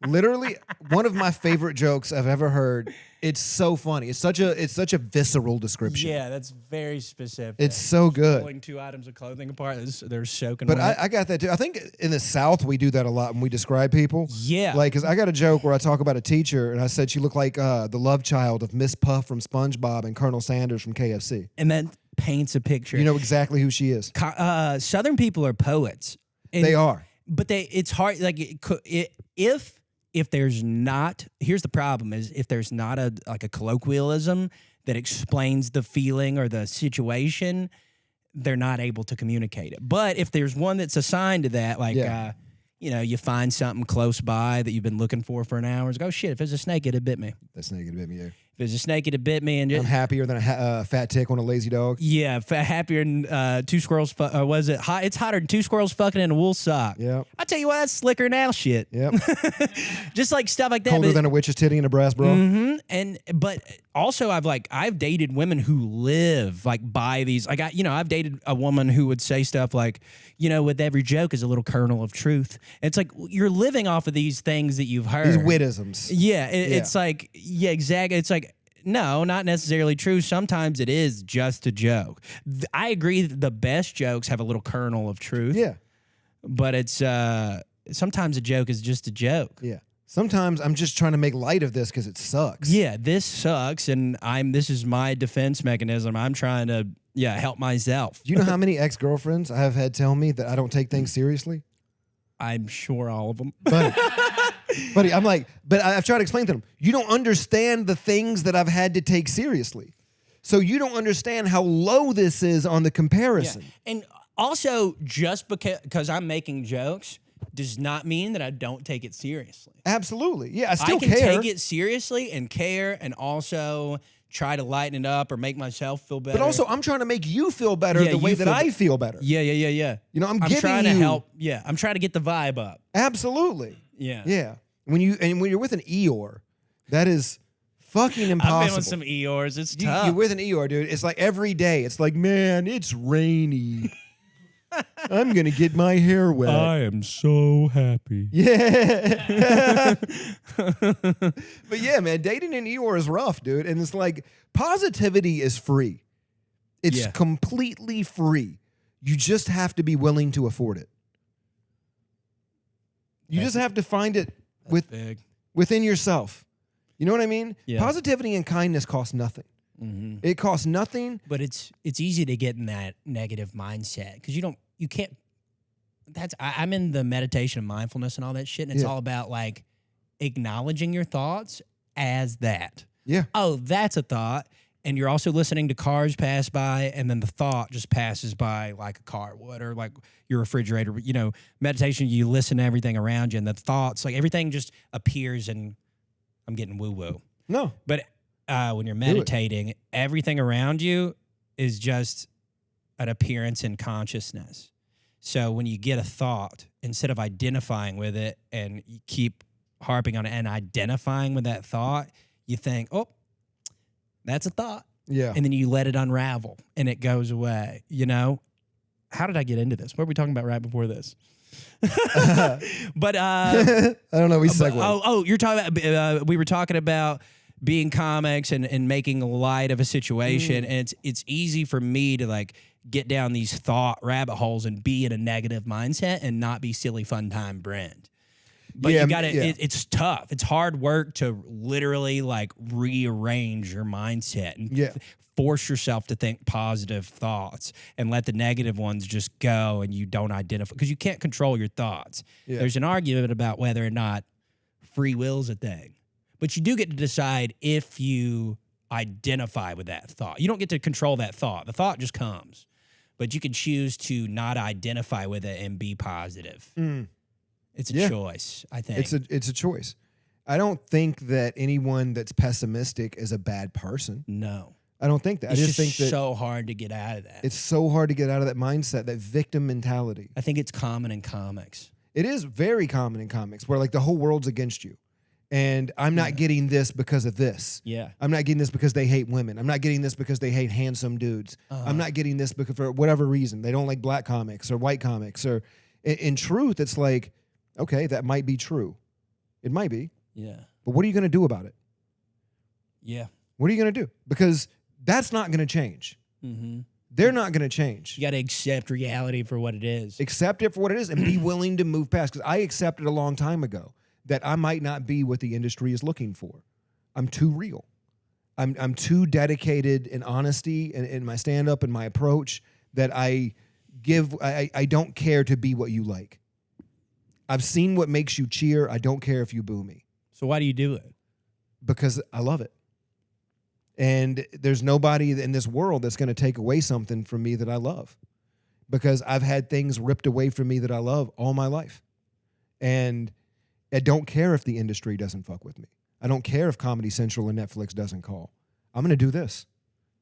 Literally one of my favorite jokes I've ever heard. It's so funny. It's such a visceral description. Yeah, that's very specific. It's so good. Pulling two items of clothing apart, they're soaking But wet. I got that too. I think in the South we do that a lot when we describe people. Yeah. Like, because I got a joke where I talk about a teacher and I said she looked like the love child of Miss Puff from SpongeBob and Colonel Sanders from KFC. And that paints a picture. You know exactly who she is. Southern people are poets. And, They are. But it's hard. Like if there's not, here's the problem: is if there's not a colloquialism that explains the feeling or the situation, they're not able to communicate it. But if there's one that's assigned to that, like you know, you find something close by that you've been looking for an hour. It's like, oh shit! If there's a snake, it'd bit me. That snake would bit me. Yeah. If there's a snake, it'd bit me, and I'm happier than a fat tick on a lazy dog. Yeah, happier than two squirrels. Was it hot? It's hotter than two squirrels fucking in a wool sock. Yeah. I tell you what, that's slicker now shit. Yep. Just like stuff like that. Colder than a witch's titty in a brass bra. But also I've dated women who live like by these. Like I've dated a woman who would say stuff like, you know, with every joke is a little kernel of truth. It's like you're living off of these things that you've heard. These wittisms. Yeah, it's like, yeah, exactly. It's like, no, not necessarily true. Sometimes it is just a joke. I agree that the best jokes have a little kernel of truth. Yeah. But it's sometimes a joke is just a joke. Yeah. Sometimes I'm just trying to make light of this because it sucks. Yeah, this sucks, and this is my defense mechanism. I'm trying to help myself. Do you know how many ex-girlfriends I have had tell me that I don't take things seriously? I'm sure all of them. Buddy, I'm like, but I've tried to explain to them, you don't understand the things that I've had to take seriously. So you don't understand how low this is on the comparison. Yeah. And also, just because I'm making jokes does not mean that I don't take it seriously. Absolutely. Yeah, I still can care. take it seriously and care and also try to lighten it up or make myself feel better. But also, I'm trying to make you feel better the way that I feel better. Yeah. You know, I'm trying giving to you help. Yeah, I'm trying to get the vibe up. Absolutely. Yeah. Yeah. When you're with an Eeyore, that is fucking impossible. I've been with some Eeyores. It's tough. You're with an Eeyore, dude. It's like every day. It's like, man, it's rainy. I'm going to get my hair wet. I am so happy. Yeah. But yeah, man, dating in Eeyore is rough, dude. And it's like positivity is free. It's Yeah. completely free. You just have to be willing to afford it. You just have to find it Big. within yourself. You know what I mean? Yeah. Positivity and kindness cost nothing. Mm-hmm. It costs nothing. But it's easy to get in that negative mindset because you can't. I'm in the meditation and mindfulness and all that shit, and it's Yeah. all about like acknowledging your thoughts as that. Yeah. Oh, that's a thought. And you're also listening to cars pass by, and then the thought just passes by like a car would, or like your refrigerator. You know, meditation, you listen to everything around you, and the thoughts, like everything just appears, and I'm getting woo-woo. No. But when you're meditating, everything around you is just an appearance in consciousness. So when you get a thought, instead of identifying with it and you keep harping on it and identifying with that thought, you think, oh, that's a thought. Yeah. And then you let it unravel and it goes away, you know? How did I get into this? What were we talking about right before this? But I don't know. We segued. you're talking about we were talking about being comics and making light of a situation, and it's easy for me to like get down these thought rabbit holes and be in a negative mindset and not be silly fun time Brent. But Yeah, you got to. yeah. It's tough. It's hard work to literally like rearrange your mindset and Yeah. force yourself to think positive thoughts and let the negative ones just go, and you don't identify because you can't control your thoughts. Yeah. There's an argument about whether or not free will's a thing, but you do get to decide if you identify with that thought. You don't get to control that thought. The thought just comes, but you can choose to not identify with it and be positive. It's a Yeah. choice, I think. It's a choice. I don't think that anyone that's pessimistic is a bad person. no. I don't think that. It's I just think that so hard to get out of that. it's so hard to get out of that mindset, that victim mentality. I think it's common in comics. It is very common in comics where like the whole world's against you. And I'm not getting this because of this. Yeah. I'm not getting this because they hate women. I'm not getting this because they hate handsome dudes. I'm not getting this because for whatever reason. They don't like black comics or white comics. Or in truth, it's like, okay, that might be true. It might be. Yeah. But what are you going to do about it? Yeah. What are you going to do? Because that's not going to change. Mm-hmm. They're not going to change. You got to accept reality for what it is. Accept it for what it is and be willing to move past. Because I accepted a long time ago that I might not be what the industry is looking for. I'm too real. I'm too dedicated in honesty in my stand-up and my approach that I don't care to be what you like. I've seen what makes you cheer. I don't care if you boo me. So why do you do it? Because I love it. And there's nobody in this world that's going to take away something from me that I love. Because I've had things ripped away from me that I love all my life. And I don't care if the industry doesn't fuck with me. I don't care if Comedy Central and Netflix doesn't call. I'm going to do this.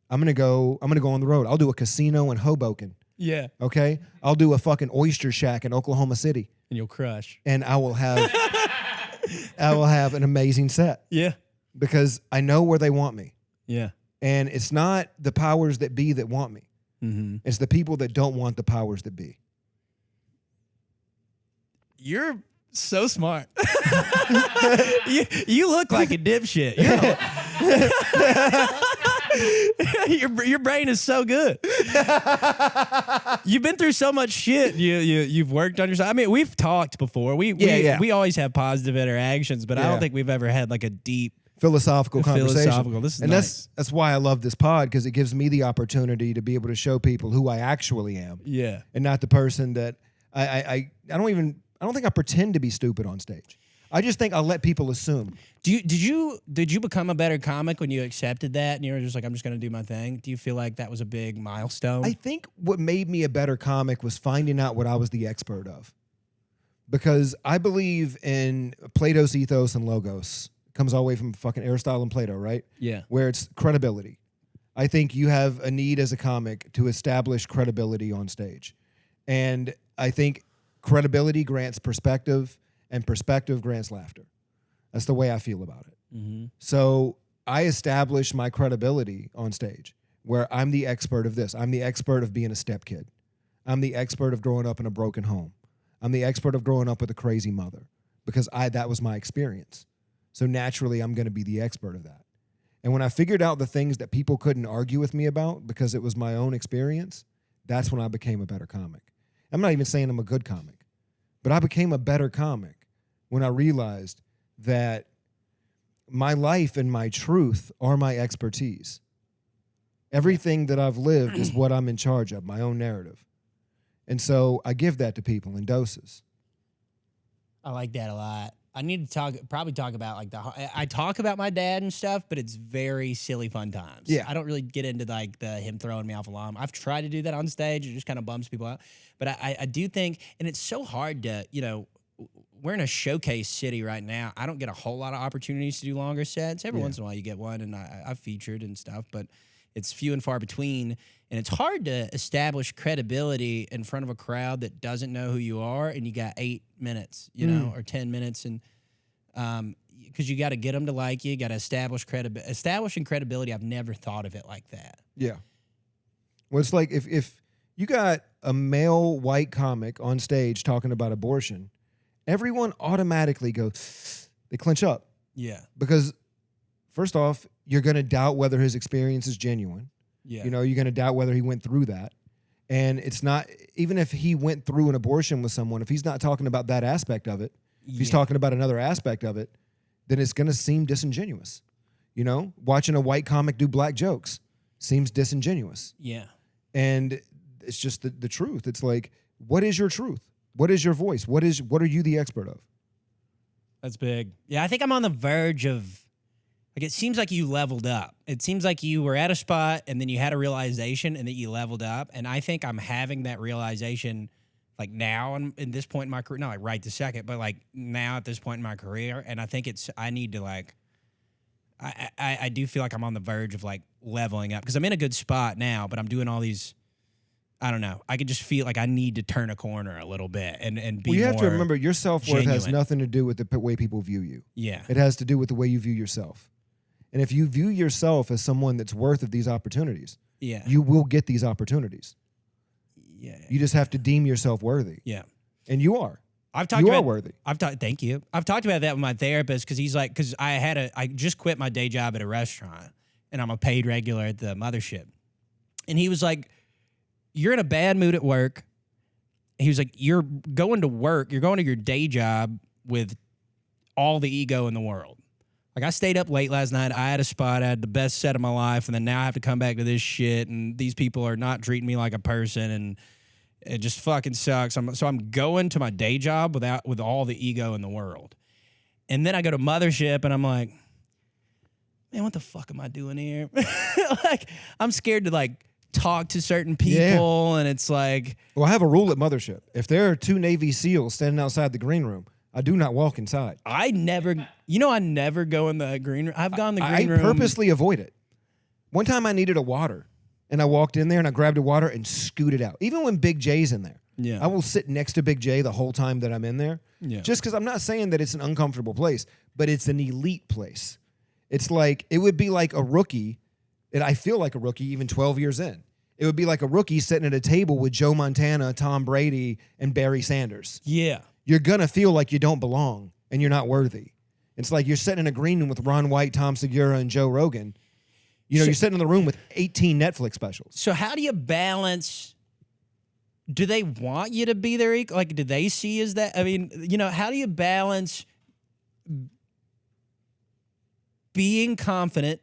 I'm going to go on the road. I'll do a casino in Hoboken. Yeah. Okay? I'll do a fucking oyster shack in Oklahoma City. And you'll crush. And I will have an amazing set. Yeah. Because I know where they want me. Yeah. And it's not the powers that be that want me. Mm-hmm. It's the people that don't want the powers that be. You're so smart. you look like a dipshit. Your brain is so good. You've been through so much shit. You've worked on yourself. I mean, we've talked before. We always have positive interactions, but I Yeah. don't think we've ever had like a deep Philosophical conversation. philosophical. This is and nice. that's why I love this pod, because it gives me the opportunity to be able to show people who I actually am. Yeah. And not the person that I don't think I pretend to be stupid on stage. I just think I'll let people assume. Did you become a better comic when you accepted that and you were just like, I'm just going to do my thing? Do you feel like that was a big milestone? I think what made me a better comic was finding out what I was the expert of. Because I believe in Plato's ethos and logos. It comes all the way from fucking Aristotle and Plato, right? Yeah. Where it's credibility. I think you have a need as a comic to establish credibility on stage. And I think credibility grants perspective, and perspective grants laughter. That's the way I feel about it. Mm-hmm. So I established my credibility on stage where I'm the expert of this. I'm the expert of being a step kid. I'm the expert of growing up in a broken home. I'm the expert of growing up with a crazy mother because that was my experience. So naturally, I'm going to be the expert of that. And when I figured out the things that people couldn't argue with me about because it was my own experience, that's when I became a better comic. I'm not even saying I'm a good comic, but I became a better comic when I realized that my life and my truth are my expertise. Everything that I've lived is what I'm in charge of, my own narrative. And so I give that to people in doses. I like that a lot. I need to probably talk about like I talk about my dad and stuff, but it's very silly fun times. Yeah. I don't really get into like him throwing me off a llama. I've tried to do that on stage. It just kind of bums people out. But I do think, and it's so hard to, we're in a showcase city right now. I don't get a whole lot of opportunities to do longer sets. Every once in a while you get one, and I've featured and stuff, but it's few and far between. And it's hard to establish credibility in front of a crowd that doesn't know who you are, and you got 8 minutes, or 10 minutes, and because you got to get them to like you, got to establishing credibility. I've never thought of it like that. Yeah. Well, it's like if you got a male white comic on stage talking about abortion, everyone automatically goes, they clench up. Yeah. Because first off, you're going to doubt whether his experience is genuine. Yeah. You're going to doubt whether he went through that. And it's not, even if he went through an abortion with someone, if he's not talking about that aspect of it, if he's talking about another aspect of it, then it's going to seem disingenuous. Watching a white comic do black jokes seems disingenuous. Yeah. And it's just the truth. It's like, what is your truth? What is your voice? What are you the expert of? That's big. Yeah, I think I'm on the verge of, like, it seems like you leveled up. It seems like you were at a spot and then you had a realization and that you leveled up. And I think I'm having that realization like now and in this point in my career, not like right this second, but like now at this point in my career. And I think I need to like, I do feel like I'm on the verge of like leveling up because I'm in a good spot now, but I'm doing all these, I don't know. I could just feel like I need to turn a corner a little bit and be more. Well, you have to remember your self-worth has genuine. nothing to do with the way people view you. Yeah. It has to do with the way you view yourself. And if you view yourself as someone that's worth of these opportunities, you will get these opportunities. Yeah. You just have to deem yourself worthy. Yeah. And you are. You are worthy. Thank you. I've talked about that with my therapist because he's like, because I just quit my day job at a restaurant and I'm a paid regular at the Mothership. And he was like, you're in a bad mood at work. He was like, you're going to work, you're going to your day job with all the ego in the world. Like, I stayed up late last night. I had a spot. I had the best set of my life. And then now I have to come back to this shit. And these people are not treating me like a person. And it just fucking sucks. So I'm going to my day job with all the ego in the world. And then I go to Mothership and I'm like, man, what the fuck am I doing here? Like, I'm scared to like talk to certain people. And it's like, well, I have a rule at Mothership. If there are 2 Navy SEALs standing outside the green room, I do not walk inside. I never go in the green room. I've gone in the green room. I purposely avoid it. One time I needed a water, and I walked in there and I grabbed a water and scooted out. Even when Big J's in there, I will sit next to Big J the whole time that I'm in there. Yeah. Just because I'm not saying that it's an uncomfortable place, but it's an elite place. It's like, it would be like a rookie, and I feel like a rookie even 12 years in. It would be like a rookie sitting at a table with Joe Montana, Tom Brady, and Barry Sanders. Yeah. You're going to feel like you don't belong and you're not worthy. It's like you're sitting in a green room with Ron White, Tom Segura, and Joe Rogan. You're sitting in the room with 18 Netflix specials. So how do you balance? Do they want you to be their equal? Like, do they see as that? I mean, how do you balance being confident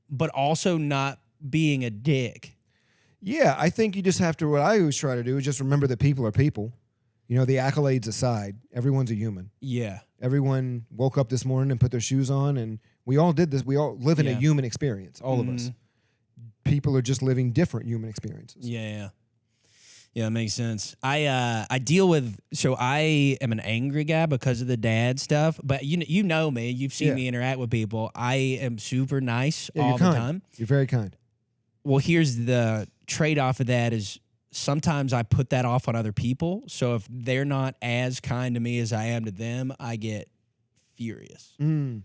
but also not being a dick? Yeah, I think you just have to, what I always try to do is just remember that people are people. The accolades aside, everyone's a human. Yeah. Everyone woke up this morning and put their shoes on, and we all did this. We all live in a human experience, all of us. People are just living different human experiences. Yeah, that makes sense. I deal with, so I am an angry guy because of the dad stuff, but you know me. You've seen me interact with people. I am super nice all the time. You're very kind. Well, here's the trade-off of that is sometimes I put that off on other people. So if they're not as kind to me as I am to them, I get furious. And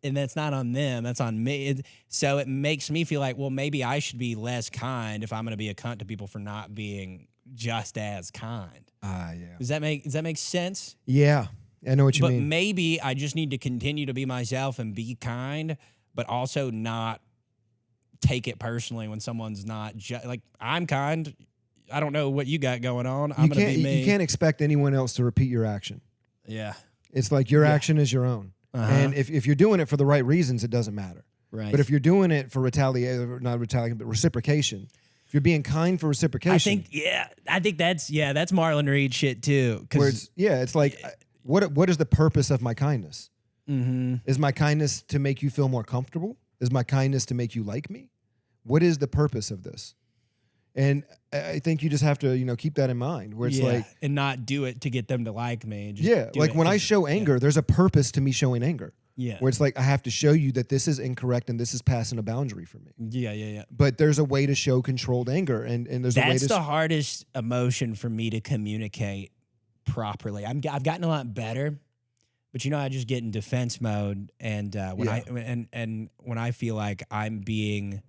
and that's not on them. That's on me. So it makes me feel like, well, maybe I should be less kind if I'm going to be a cunt to people for not being just as kind. Yeah. Does that make sense? Yeah. I know what you But mean. maybe I just need to continue to be myself and be kind, but also not take it personally when someone's not like, I'm kind. I don't know what you got going on. I'm going to be me. You can't expect anyone else to repeat your action. Yeah. It's like your action is your own. And if you're doing it for the right reasons, it doesn't matter. Right. But if you're doing it for not retaliation, but reciprocation, if you're being kind for reciprocation. I think that's Marlon Reed shit too. Where it's like, what is the purpose of my kindness? Mm-hmm. Is my kindness to make you feel more comfortable? Is my kindness to make you like me? What is the purpose of this? And I think you just have to, keep that in mind. Where it's like, and not do it to get them to like me. Just like when I show anger, there's a purpose to me showing anger. Yeah. Where it's like I have to show you that this is incorrect and this is passing a boundary for me. Yeah. But there's a way to show controlled anger, and there's a way to. That's the hardest emotion for me to communicate properly. I've gotten a lot better, but I just get in defense mode, and when I feel like I'm being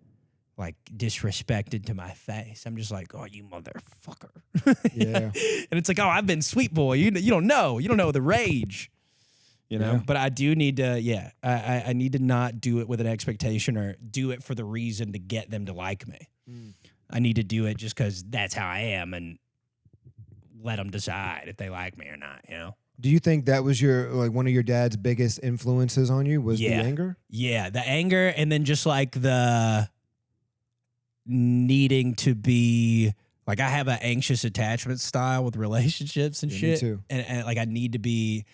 like disrespected to my face, I'm just like, oh, you motherfucker. Yeah. And it's like, oh, I've been sweet boy. You don't know the rage. But I do need to, I need to not do it with an expectation or do it for the reason to get them to like me. I need to do it just because that's how I am and let them decide if they like me or not, Do you think that was one of your dad's biggest influences on you was the anger? Yeah, the anger, and then just like the needing to be, like I have an anxious attachment style with relationships and shit. Me too. And like I need to be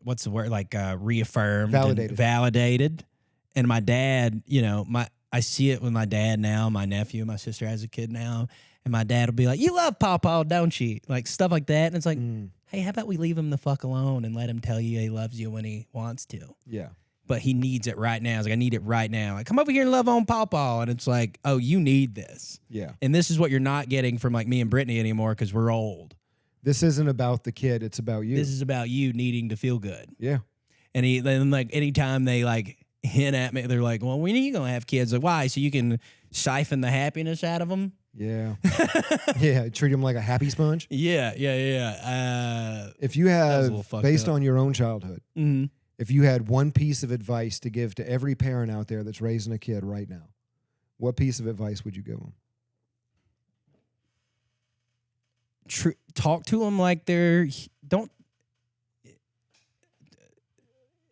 what's the word, like reaffirmed, validated. And my dad, I see it with my dad now. My nephew, my sister has a kid now, and my dad will be like, "You love Pawpaw, don't you?" Like stuff like that. And it's like, hey, how about we leave him the fuck alone and let him tell you he loves you when he wants to? Yeah. But he needs it right now. It's like, I need it right now. Like, come over here and love on Pawpaw. And it's like, oh, you need this. Yeah. And this is what you're not getting from like me and Brittany anymore because we're old. This isn't about the kid. It's about you. This is about you needing to feel good. Yeah. And then like anytime they like hint at me, they're like, well, when are you going to have kids? Like, why? So you can siphon the happiness out of them? Yeah. Yeah. Treat them like a happy sponge. Yeah. If you have, based on your own childhood, if you had one piece of advice to give to every parent out there that's raising a kid right now, what piece of advice would you give them? Talk to them like don't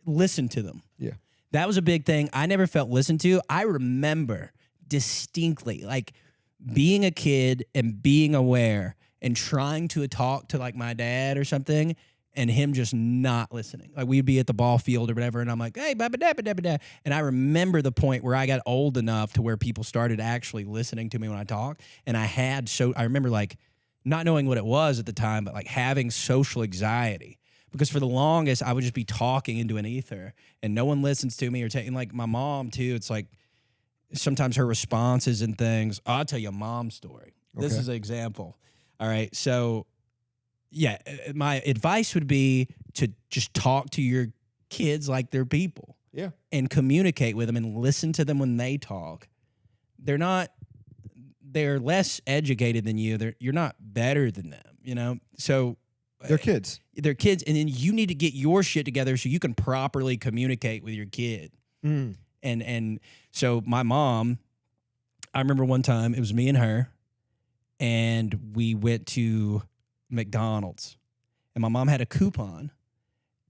listen to them. Yeah. That was a big thing. I never felt listened to. I remember distinctly like being a kid and being aware and trying to talk to like my dad or something and him just not listening. Like we'd be at the ball field or whatever and I'm like, hey, ba-ba-da-ba-da-ba-da. And I remember the point where I got old enough to where people started actually listening to me when I talked. And I remember like not knowing what it was at the time, but like having social anxiety. Because for the longest, I would just be talking into an ether and no one listens to me or taking like my mom too. It's like sometimes her responses and things. I'll tell you a mom story. Okay. This is an example. All right. So yeah, my advice would be to just talk to your kids like they're people. Yeah. And communicate with them and listen to them when they talk. They're less educated than you. You're not better than them, So they're kids. They're kids, and then you need to get your shit together so you can properly communicate with your kid. And so my mom, I remember one time it was me and her, and we went to McDonald's, and my mom had a coupon,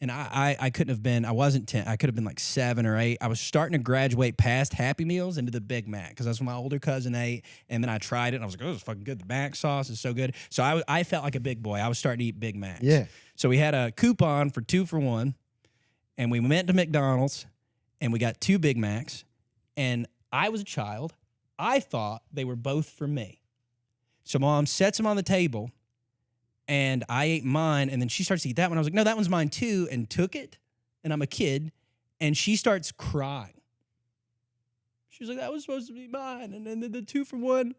and I couldn't have been, I wasn't 10, I could have been like 7 or 8. I was starting to graduate past Happy Meals into the Big Mac because that's what my older cousin ate, and then I tried it, and I was like, oh, it's fucking good. The Mac sauce is so good. So I felt like a big boy. I was starting to eat Big Macs. Yeah. So we had a coupon for 2 for 1, and we went to McDonald's, and we got 2 Big Macs, and I was a child. I thought they were both for me. So Mom sets them on the table, and I ate mine, and then she starts to eat that one. I was like, no, that one's mine too, and took it, and I'm a kid, and she starts crying. She was like, that was supposed to be mine, and then the 2 for 1.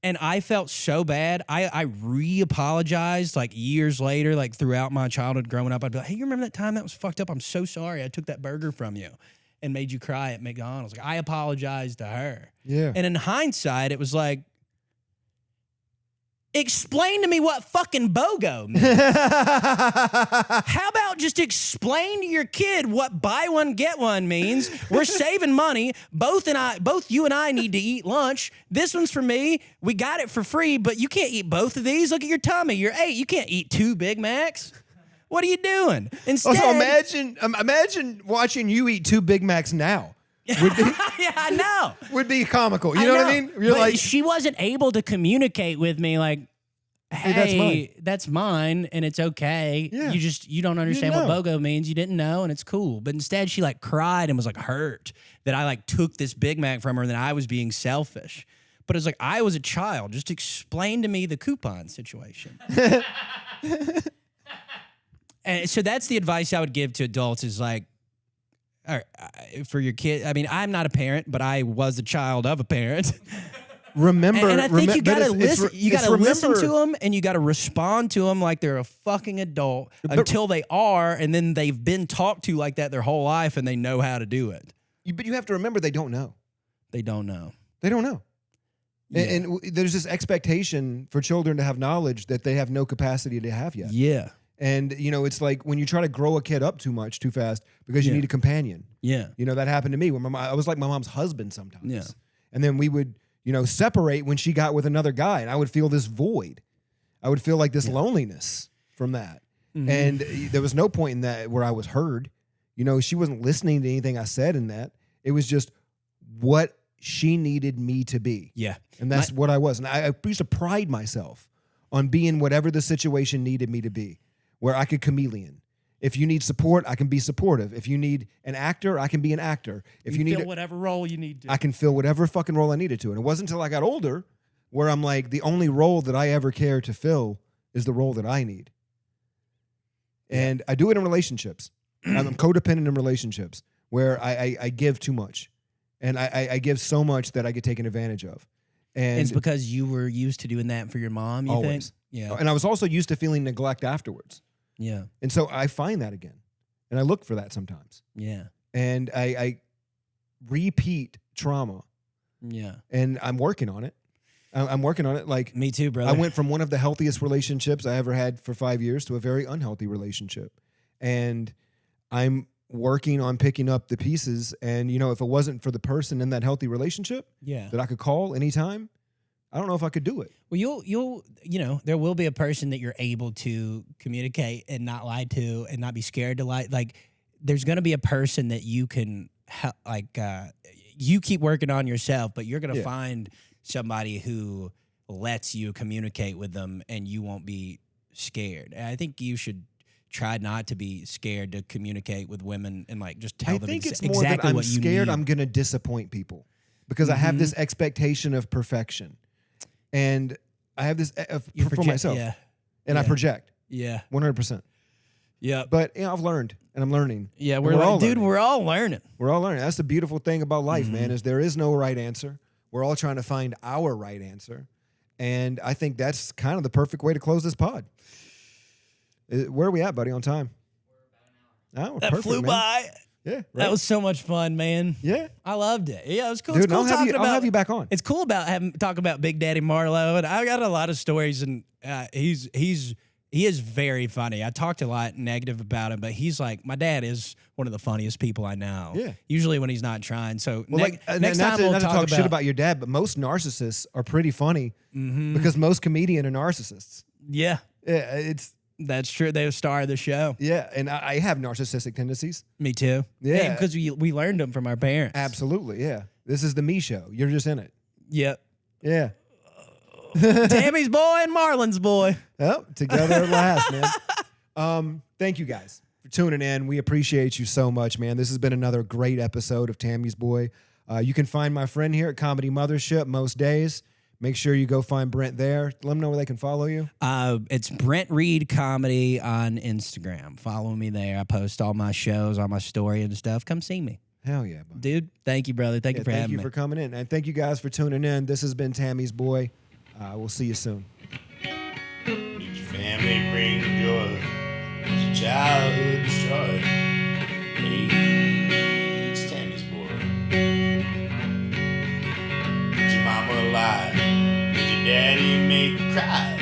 And I felt so bad. I re-apologized like years later, like throughout my childhood growing up. I'd be like, hey, you remember that time that was fucked up? I'm so sorry. I took that burger from you and made you cry at McDonald's. Like, I apologized to her. Yeah. And in hindsight, it was like, explain to me what fucking BOGO means. How about just explain to your kid what buy one get one means? We're saving money. Both you and I need to eat lunch. This one's for me. We got it for free, but you can't eat both of these. Look at your tummy. You're 8. You can't eat 2 Big Macs. What are you doing? Instead, Also, imagine watching you eat 2 Big Macs now. Would be, yeah, I know. would be comical. You know what I mean? You're But like, she wasn't able to communicate with me like, hey, that's mine and it's okay. Yeah. You don't understand didn't what know. BOGO means. You didn't know and it's cool. But instead she like cried and was like hurt that I like took this Big Mac from her and that I was being selfish. But it's like, I was a child. Just explain to me the coupon situation. And so that's the advice I would give to adults is like, all right, for your kid. I mean, I'm not a parent, but I was a child of a parent. remember. And I think you gotta listen. You gotta listen to them. them, and you gotta respond to them like they're a fucking adult until they are, and then they've been talked to like that their whole life, and they know how to do it. But you have to remember they don't know. They don't know. They don't know. Yeah. And there's this expectation for children to have knowledge that they have no capacity to have yet. Yeah. And, it's like when you try to grow a kid up too fast because you Yeah. need a companion. Yeah. That happened to me when I was like my mom's husband sometimes. Yeah. And then we would, separate when she got with another guy, and I would feel this void. I would feel like this loneliness from that. Mm-hmm. And there was no point in that where I was heard. She wasn't listening to anything I said in that. It was just what she needed me to be. Yeah. And that's what I was. And I used to pride myself on being whatever the situation needed me to be, where I could chameleon. If you need support, I can be supportive. If you need an actor, I can be an actor. If you need fill whatever role you need to. I can fill whatever fucking role I needed to. And it wasn't until I got older where I'm like, the only role that I ever care to fill is the role that I need. And I do it in relationships. I'm codependent in relationships where I give too much. And I give so much that I get taken advantage of. And it's because you were used to doing that for your mom, you think? always. Yeah. And I was also used to feeling neglect afterwards. Yeah. And so I find that again. And I look for that sometimes. Yeah. And I repeat trauma. Yeah. And I'm working on it. I'm working on it. Like, Me too, brother. I went from one of the healthiest relationships I ever had for 5 years to a very unhealthy relationship. And I'm working on picking up the pieces. And, if it wasn't for the person in that healthy relationship Yeah. that I could call anytime, I don't know if I could do it. Well, you'll there will be a person that you're able to communicate and not lie to and not be scared to lie. Like, there's going to be a person that you can you keep working on yourself, but you're going to find somebody who lets you communicate with them and you won't be scared. And I think you should try not to be scared to communicate with women and like just tell I them think it's more exactly that I'm what you scared need. I'm going to disappoint people because I have this expectation of perfection. And I have this You for project- myself. Yeah. And I Yeah. project Yeah. 100%. Yeah. But I've learned and I'm learning. Yeah, And we're all learning. we're all learning. We're all learning. That's the beautiful thing about life, man, is there is no right answer. We're all trying to find our right answer. And I think that's kind of the perfect way to close this pod. Where are we at, buddy, on time? Oh, That perfect, flew man. by. Yeah. Right? That was so much fun, man. Yeah. I loved it. Yeah, it was cool. Dude, It's cool talking about. I'll have you back on. It's cool about talking about Big Daddy Marlowe, and I got a lot of stories, and he is very funny. I talked a lot negative about him, but he's like, my dad is one of the funniest people I know. Yeah. Usually when he's not trying. So Well, next time we'll not to talk talk shit about your dad, but most narcissists are pretty funny because most comedians are narcissists. Yeah, Yeah, that's true. They were star of the show. yeah, and I have narcissistic tendencies. Me too. Yeah. because we learned them from our parents. Absolutely, yeah. This is the me show. You're just in it. Yep. Yeah. Tammy's boy and Marlon's boy. Well, together at last, man. Thank you guys for tuning in. We appreciate you so much, man. This has been another great episode of Tammy's Boy. You can find my friend here at Comedy Mothership most days. Make sure you go find Brent there. Let them know where they can follow you. It's Brent Reed Comedy on Instagram. Follow me there. I post all my shows, all my story and stuff. Come see me. Hell yeah, bud. Dude, thank you, brother. Thank you for Thank having you me. for coming in. And thank you guys for tuning in. This has been Tammy's Boy. We'll see you soon. Did your family bring joy? Was your childhood destroyed? Hey, it's Tammy's boy. Did your mama lie? Did your daddy make you cry?